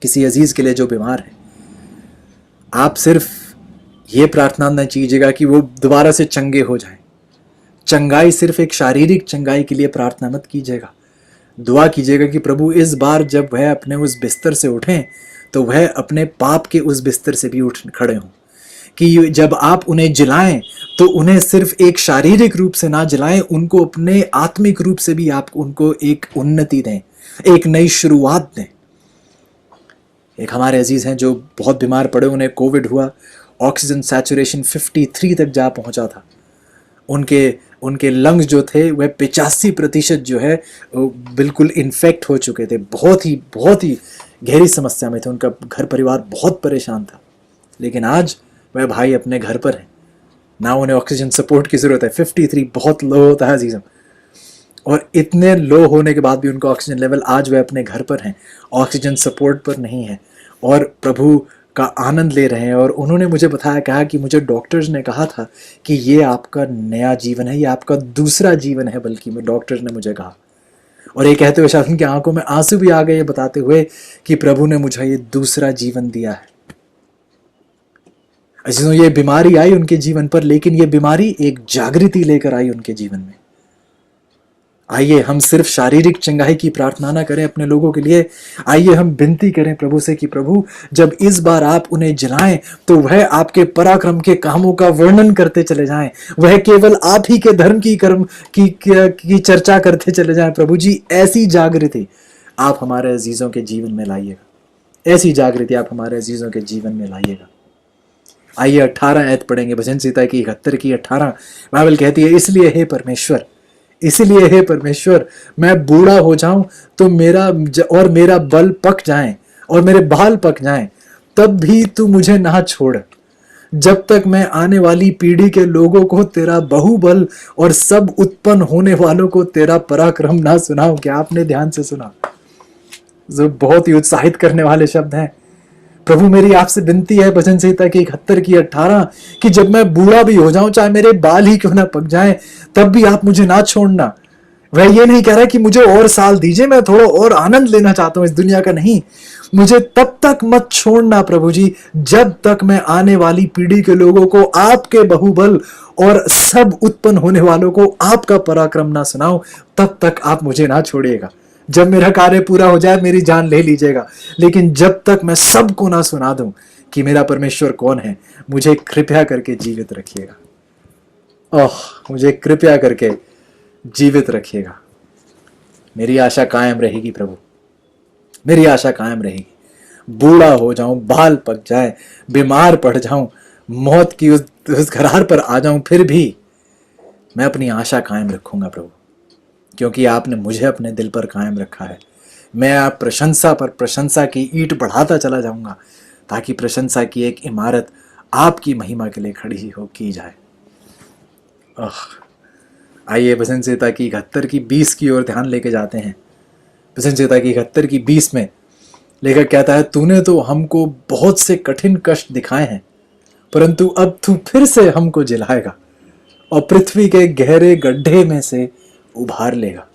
किसी अजीज के लिए जो बीमार है, आप सिर्फ ये प्रार्थना न कीजिएगा कि वो दोबारा से चंगे हो जाएं। चंगाई सिर्फ एक शारीरिक चंगाई के लिए प्रार्थना मत कीजिएगा। दुआ कीजिएगा कि प्रभु इस बार जब वह अपने उस बिस्तर से उठें तो वह अपने पाप के उस बिस्तर से भी उठ खड़े हों, कि जब आप उन्हें जिलाएं तो उन्हें सिर्फ एक शारीरिक रूप से ना जिलाएं, उनको अपने आत्मिक रूप से भी आप उनको एक उन्नति दें, एक नई शुरुआत दें। एक हमारे अजीज हैं जो बहुत बीमार पड़े, उन्हें कोविड हुआ, ऑक्सीजन सैचुरेशन 53 तक जा पहुंचा था। उनके लंग्स जो थे वह 85% जो है बिल्कुल इन्फेक्ट हो चुके थे, बहुत ही गहरी समस्या में थे, उनका घर परिवार बहुत परेशान था। लेकिन आज वह भाई अपने घर पर हैं, ना उन्हें ऑक्सीजन सपोर्ट की ज़रूरत है। 53 बहुत लो होता है अजीज़ों, और इतने लो होने के बाद भी उनका ऑक्सीजन लेवल, आज वह अपने घर पर हैं, ऑक्सीजन सपोर्ट पर नहीं है और प्रभु का आनंद ले रहे हैं। और उन्होंने मुझे कहा कि मुझे डॉक्टर्स ने कहा था कि ये आपका नया जीवन है, ये आपका दूसरा जीवन है, बल्कि में डॉक्टर्स ने मुझे कहा। और ये कहते हुए शायद उनकी आंखों में आंसू भी आ गए, ये बताते हुए कि प्रभु ने मुझे ये दूसरा जीवन दिया है। अजीजों, ये बीमारी आई उनके जीवन पर, लेकिन ये बीमारी एक जागृति लेकर आई उनके जीवन में। आइए हम सिर्फ शारीरिक चंगाई की प्रार्थना ना करें अपने लोगों के लिए, आइए हम विनती करें प्रभु से कि प्रभु जब इस बार आप उन्हें जिलाएं तो वह आपके पराक्रम के कामों का वर्णन करते चले जाएं, वह केवल आप ही के धर्म की चर्चा करते चले जाएं। प्रभु जी ऐसी जागृति आप हमारे अजीजों के जीवन में लाइएगा, ऐसी जागृति आप हमारे अजीजों के जीवन में लाइएगा। आइए 18 आयत पढ़ेंगे, भजन संहिता की 71 की 18। बाइबल कहती है, इसलिए हे परमेश्वर, इसलिए हे परमेश्वर, मैं बूढ़ा हो जाऊं तो मेरा बल पक जाए और मेरे बाल पक जाएं, तब भी तू मुझे ना छोड़, जब तक मैं आने वाली पीढ़ी के लोगों को तेरा बहुबल और सब उत्पन्न होने वालों को तेरा पराक्रम ना सुनाऊं। क्या आपने ध्यान से सुना? जो बहुत ही उत्साहित करने वाले शब्द हैं। प्रभु मेरी आपसे विनती है, भजन संहिता की 71 की 18, कि जब मैं बूढ़ा भी हो जाऊं, चाहे मेरे बाल ही क्यों ना पक जाएं, तब भी आप मुझे ना छोड़ना। वह ये नहीं कह रहा कि मुझे और साल दीजिए, मैं थोड़ा और आनंद लेना चाहता हूं इस दुनिया का, नहीं, मुझे तब तक मत छोड़ना प्रभु जी जब तक मैं आने वाली पीढ़ी के लोगों को आपके बहुबल और सब उत्पन्न होने वालों को आपका पराक्रम ना सुनाऊं, तब तक आप मुझे ना छोड़िएगा। जब मेरा कार्य पूरा हो जाए मेरी जान ले लीजिएगा, लेकिन जब तक मैं सबको ना सुना दूं कि मेरा परमेश्वर कौन है, मुझे कृपया करके जीवित रखिएगा। ओह, मुझे कृपया करके जीवित रखिएगा। मेरी आशा कायम रहेगी प्रभु, मेरी आशा कायम रहेगी। बूढ़ा हो जाऊं, बाल पक जाए, बीमार पड़ जाऊं, मौत की उस घरार पर आ जाऊं, फिर भी मैं अपनी आशा कायम रखूंगा प्रभु, क्योंकि आपने मुझे अपने दिल पर कायम रखा है। मैं आप प्रशंसा पर प्रशंसा की ईंट बढ़ाता चला जाऊंगा, ताकि प्रशंसा की एक इमारत आपकी महिमा के लिए खड़ी हो की जाए। आइए भजन संहिता की 71 की 20 की ओर ध्यान लेके जाते हैं। भजन संहिता की 71 की 20 में लेखक कहता है, तूने तो हमको बहुत से कठिन कष्ट दिखाए हैं, परंतु अब तू फिर से हमको जिलाएगा और पृथ्वी के गहरे गड्ढे में से उभार लेगा।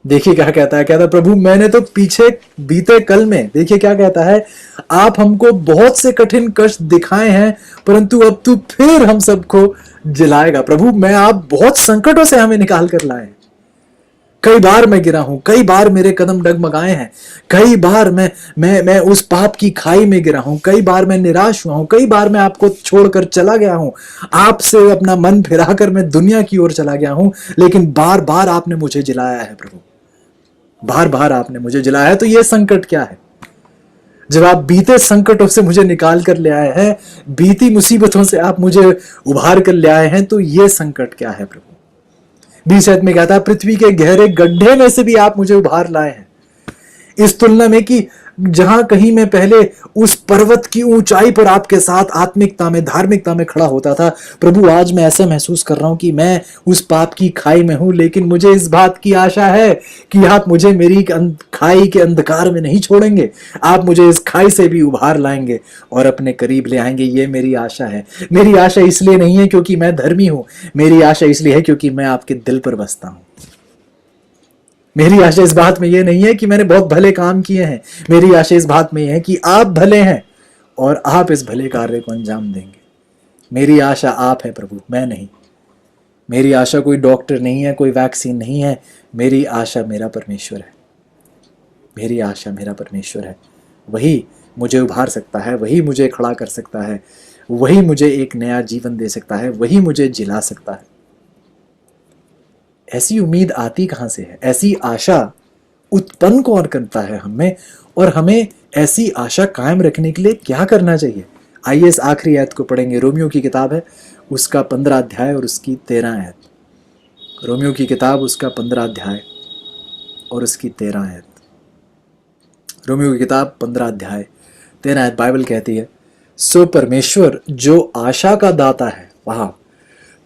देखिए क्या कहता है, कहता है प्रभु मैंने तो पीछे बीते कल में, देखिए क्या कहता है, आप हमको बहुत से कठिन कष्ट दिखाए हैं, परंतु अब तू फिर हम सबको जिलाएगा। प्रभु मैं आप बहुत संकटों से हमें निकाल कर लाए, कई बार मैं गिरा हूं, कई बार मेरे कदम डगमगाए हैं, कई बार मैं उस पाप की खाई में गिरा हूं, कई बार मैं निराश हुआ हूं, कई बार मैं आपको छोड़कर चला गया हूं, आपसे अपना मन फिराकर मैं दुनिया की ओर चला गया हूं, लेकिन बार बार आपने मुझे जिलाया है प्रभु, बार बार आपने मुझे जिलाया है। तो ये संकट क्या है? जब आप बीते संकटों से मुझे निकाल कर ले आए हैं, बीती मुसीबतों से आप मुझे उभार कर ले आए हैं, तो ये संकट क्या है प्रभु? 20 में कहता है, पृथ्वी के गहरे गड्ढे में से भी आप मुझे उभार लाए हैं। इस तुलना में कि जहां कहीं मैं पहले उस पर्वत की ऊंचाई पर आपके साथ आत्मिकता में, धार्मिकता में खड़ा होता था, प्रभु आज मैं ऐसा महसूस कर रहा हूं कि मैं उस पाप की खाई में हूं, लेकिन मुझे इस बात की आशा है कि आप मुझे मेरी खाई के अंधकार में नहीं छोड़ेंगे, आप मुझे इस खाई से भी उभार लाएंगे और अपने करीब ले आएंगे। ये मेरी आशा है। मेरी आशा इसलिए नहीं है क्योंकि मैं धर्मी हूं, मेरी आशा इसलिए है क्योंकि मैं आपके दिल पर बसता हूं। मेरी आशा इस बात में यह नहीं है कि मैंने बहुत भले काम किए हैं, मेरी आशा इस बात में यह है कि आप भले हैं और आप इस भले कार्य को अंजाम देंगे। मेरी आशा आप है प्रभु, मैं नहीं। मेरी आशा कोई डॉक्टर नहीं है, कोई वैक्सीन नहीं है, मेरी आशा मेरा परमेश्वर है। मेरी आशा मेरा परमेश्वर है। वही मुझे उभार सकता है, वही मुझे खड़ा कर सकता है, वही मुझे एक नया जीवन दे सकता है, वही मुझे जिला सकता है। ऐसी उम्मीद आती कहां से है? ऐसी आशा उत्पन्न कौन करता है हमें, और हमें ऐसी आशा कायम रखने के लिए क्या करना चाहिए? आइए इस आखिरी आयत को पढ़ेंगे। रोमियो की किताब है, उसका 15 अध्याय और उसकी 13 आयत। रोमियो की किताब उसका 15 अध्याय और उसकी 13 आयत। रोमियो की किताब 15 अध्याय 13 आयत। बाइबल कहती है, सो परमेश्वर जो आशा का दाता है, वहां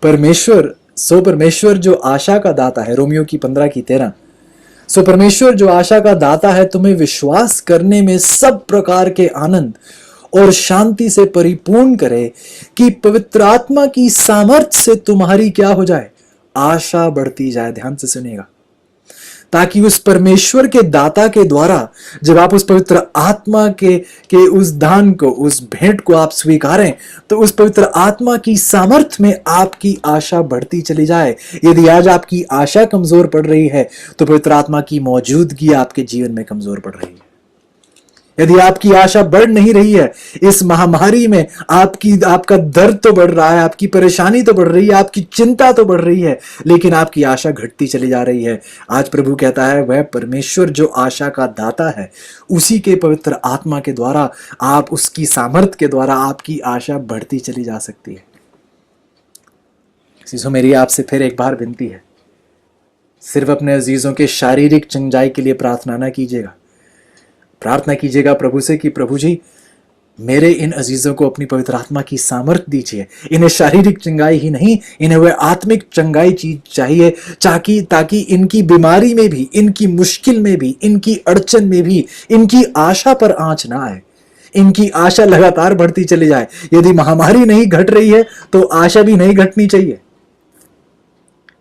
परमेश्वर जो आशा का दाता है। रोमियो की 15 की 13। सो परमेश्वर जो आशा का दाता है तुम्हें विश्वास करने में सब प्रकार के आनंद और शांति से परिपूर्ण करे, कि पवित्र आत्मा की सामर्थ्य से तुम्हारी क्या हो जाए? आशा बढ़ती जाए। ध्यान से सुनिएगा, ताकि उस परमेश्वर के दाता के द्वारा जब आप उस पवित्र आत्मा के उस दान को, उस भेंट को आप स्वीकारें, तो उस पवित्र आत्मा की सामर्थ्य में आपकी आशा बढ़ती चली जाए। यदि आज आपकी आशा कमजोर पड़ रही है तो पवित्र आत्मा की मौजूदगी आपके जीवन में कमजोर पड़ रही है। यदि आपकी आशा बढ़ नहीं रही है, इस महामारी में आपका दर्द तो बढ़ रहा है, आपकी परेशानी तो बढ़ रही है, आपकी चिंता तो बढ़ रही है, लेकिन आपकी आशा घटती चली जा रही है। आज प्रभु कहता है वह परमेश्वर जो आशा का दाता है, उसी के पवित्र आत्मा के द्वारा, आप उसकी सामर्थ्य के द्वारा आपकी आशा बढ़ती चली जा सकती है। अजीजों, मेरी आपसे फिर एक बार विनती है, सिर्फ अपने अजीजों के शारीरिक चंगाई के लिए प्रार्थना ना कीजिएगा। प्रार्थना कीजिएगा प्रभु से कि प्रभु जी, मेरे इन अजीजों को अपनी पवित्र आत्मा की सामर्थ्य दीजिए। इन्हें शारीरिक चंगाई ही नहीं, इन्हें वह आत्मिक चंगाई चीज चाहिए, ताकि इनकी बीमारी में भी, इनकी मुश्किल में भी, इनकी अड़चन में भी इनकी आशा पर आंच ना आए, इनकी आशा लगातार बढ़ती चली जाए। यदि महामारी नहीं घट रही है तो आशा भी नहीं घटनी चाहिए।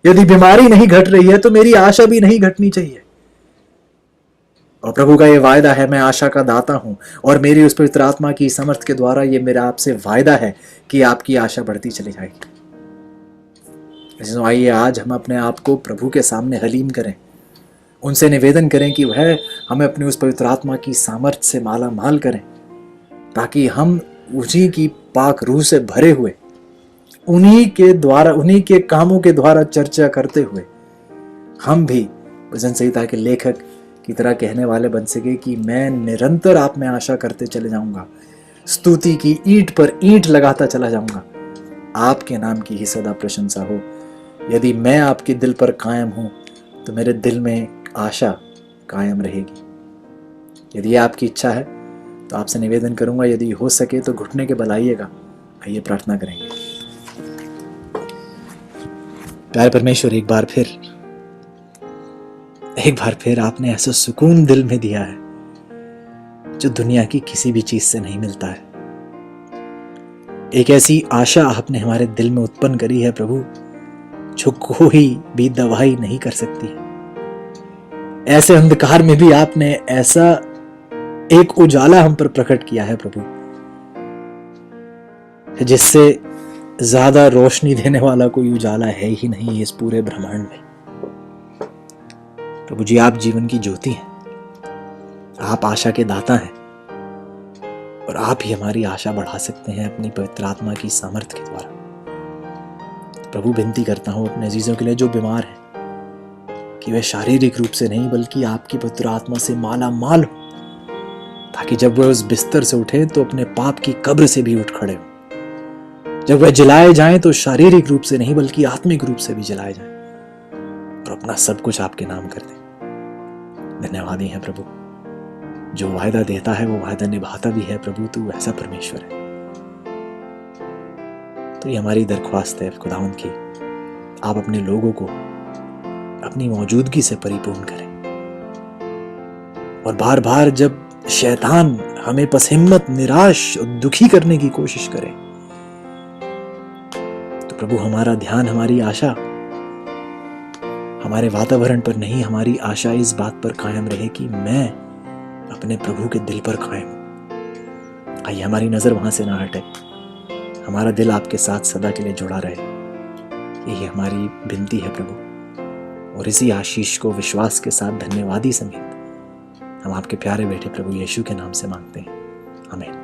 यदि बीमारी नहीं घट रही है तो मेरी आशा भी नहीं घटनी चाहिए। और प्रभु का ये वायदा है, मैं आशा का दाता हूं, और मेरी उस पवित्र आत्मा की समर्थ के द्वारा ये मेरा आपसे वायदा है कि आपकी आशा बढ़ती चली जाएगी। आइए आज हम अपने आप को प्रभु के सामने हलीम करें, उनसे निवेदन करें कि वह हमें अपनी उस पवित्र आत्मा की सामर्थ से माला माल करें, ताकि हम उन्हीं की पाक रूह से भरे हुए, उन्हीं के कामों के द्वारा चर्चा करते हुए हम भी भजन संहिता के लेखक की तरह कहने वाले बन सके कि मैं निरंतर आप में आशा करते चले जाऊंगा, स्तुति की ईंट पर ईंट लगाता चला जाऊंगा, आपके नाम की ही सदा प्रशंसा हो। यदि मैं आपके दिल पर कायम हूं तो मेरे दिल में आशा कायम रहेगी। यदि आपकी इच्छा है तो आपसे निवेदन करूंगा, यदि हो सके तो घुटने के बल आइएगा। आइए प्रार्थना करेंगे। प्यारे परमेश्वर, एक बार फिर आपने ऐसा सुकून दिल में दिया है जो दुनिया की किसी भी चीज से नहीं मिलता है। एक ऐसी आशा आपने हमारे दिल में उत्पन्न करी है प्रभु, जो कोई भी दवाई नहीं कर सकती है। ऐसे अंधकार में भी आपने ऐसा एक उजाला हम पर प्रकट किया है प्रभु, जिससे ज्यादा रोशनी देने वाला कोई उजाला है ही नहीं इस पूरे ब्रह्मांड में। प्रभु जी, आप जीवन की ज्योति हैं, आप आशा के दाता हैं, और आप ही हमारी आशा बढ़ा सकते हैं अपनी पवित्र आत्मा की सामर्थ्य के द्वारा। प्रभु, विनती करता हूं अपने अजीजों के लिए जो बीमार हैं, कि वे शारीरिक रूप से नहीं बल्कि आपकी पवित्र आत्मा से माला माल हो, ताकि जब वह उस बिस्तर से उठे तो अपने पाप की कब्र से भी उठ खड़े हो। जब वह जलाए जाएं तो शारीरिक रूप से नहीं बल्कि आत्मिक रूप से भी जलाए जाएं, और अपना सब कुछ आपके नाम कर दें। धन्यवादी है प्रभु, जो वायदा देता है वो वायदा निभाता भी है प्रभु, तू ऐसा परमेश्वर है। तो ये हमारी दरख्वास्त है खुदावंद की, आप अपने लोगों को अपनी मौजूदगी से परिपूर्ण करें, और बार बार जब शैतान हमें पसहिम्मत, निराश और दुखी करने की कोशिश करे, तो प्रभु हमारा ध्यान, हमारी आशा हमारे वातावरण पर नहीं, हमारी आशा इस बात पर कायम रहे कि मैं अपने प्रभु के दिल पर कायम हूं। आइए हमारी नजर वहां से ना हटे, हमारा दिल आपके साथ सदा के लिए जुड़ा रहे। यही हमारी विनती है प्रभु, और इसी आशीष को विश्वास के साथ धन्यवादी समेत हम आपके प्यारे बेटे प्रभु यीशु के नाम से मांगते हैं। आमीन।